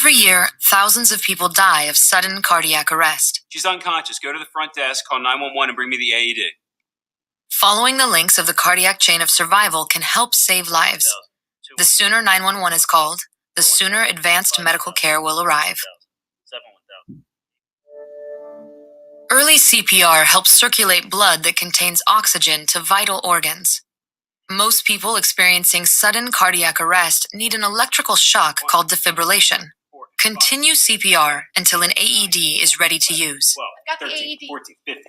Every year, thousands of people die of sudden cardiac arrest. She's unconscious. Go to the front desk, call 911, and bring me the AED. Following the links of the cardiac chain of survival can help save lives. The sooner 911 is called, the sooner advanced medical care will arrive. Early CPR helps circulate blood that contains oxygen to vital organs. Most people experiencing sudden cardiac arrest need an electrical shock called defibrillation. Continue CPR until an AED is ready to use. Got the AED. 14, 15.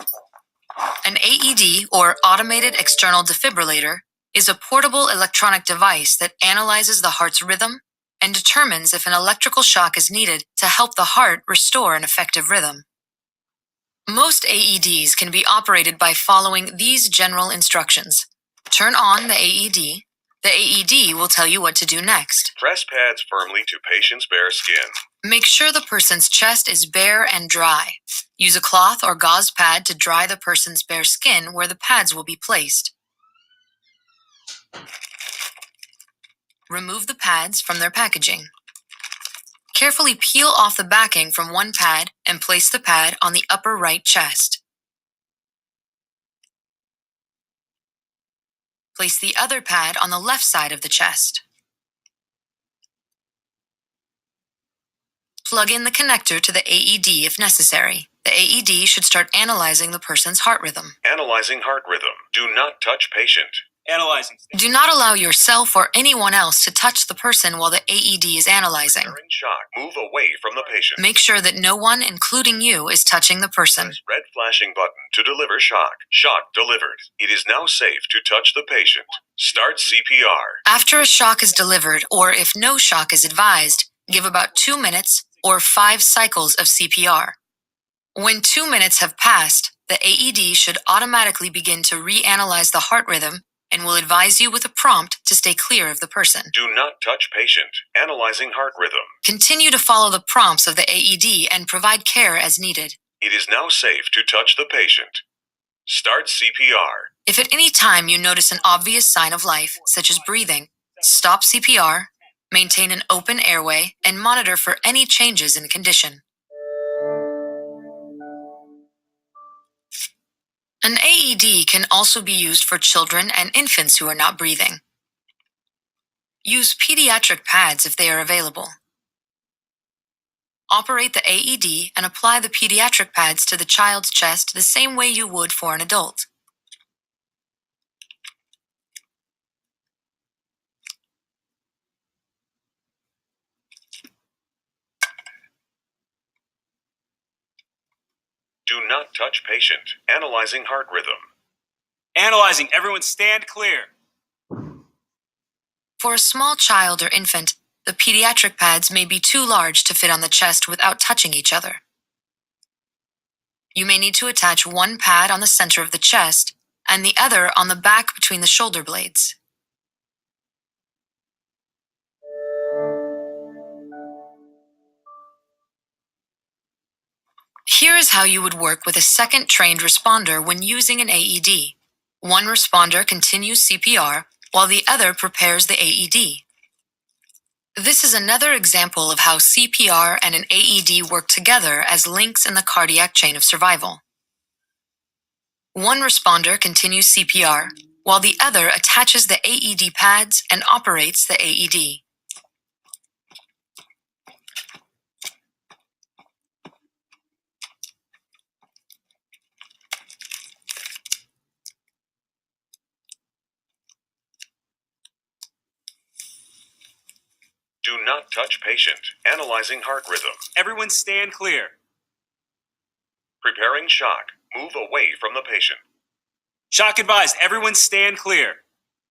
An AED, or Automated External Defibrillator, is a portable electronic device that analyzes the heart's rhythm and determines if an electrical shock is needed to help the heart restore an effective rhythm. Most AEDs can be operated by following these general instructions. Turn on the AED. The AED will tell you what to do next. Press pads firmly to patient's bare skin. Make sure the person's chest is bare and dry. Use a cloth or gauze pad to dry the person's bare skin where the pads will be placed. Remove the pads from their packaging. Carefully peel off the backing from one pad and place the pad on the upper right chest. Place the other pad on the left side of the chest. Plug in the connector to the AED if necessary. The AED should start analyzing the person's heart rhythm. Analyzing heart rhythm. Do not touch patient. Analyzing. Do not allow yourself or anyone else to touch the person while the AED is analyzing. They're in shock. Move away from the patient. Make sure that no one, including you, is touching the person. Press red flashing button to deliver shock. Shock delivered. It is now safe to touch the patient. Start CPR. After a shock is delivered, or if no shock is advised, give about 2 minutes or 5 cycles of CPR. When 2 minutes have passed, the AED should automatically begin to reanalyze the heart rhythm and will advise you with a prompt to stay clear of the person. Do not touch patient. Analyzing heart rhythm. Continue to follow the prompts of the AED and provide care as needed. It is now safe to touch the patient. Start CPR. If at any time you notice an obvious sign of life, such as breathing, stop CPR, maintain an open airway, and monitor for any changes in condition. An AED can also be used for children and infants who are not breathing. Use pediatric pads if they are available. Operate the AED and apply the pediatric pads to the child's chest the same way you would for an adult. Do not touch patient. Analyzing heart rhythm. Analyzing. Everyone stand clear. For a small child or infant, the pediatric pads may be too large to fit on the chest without touching each other. You may need to attach one pad on the center of the chest and the other on the back between the shoulder blades. Here is how you would work with a second trained responder when using an AED. One responder continues CPR while the other prepares the AED. This is another example of how CPR and an AED work together as links in the cardiac chain of survival. One responder continues CPR while the other attaches the AED pads and operates the AED. Do not touch patient. Analyzing heart rhythm. Everyone stand clear. Preparing shock. Move away from the patient. Shock advised. Everyone stand clear.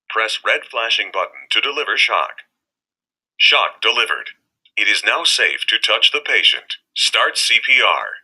Press red flashing button to deliver shock. Shock delivered. It is now safe to touch the patient. Start CPR.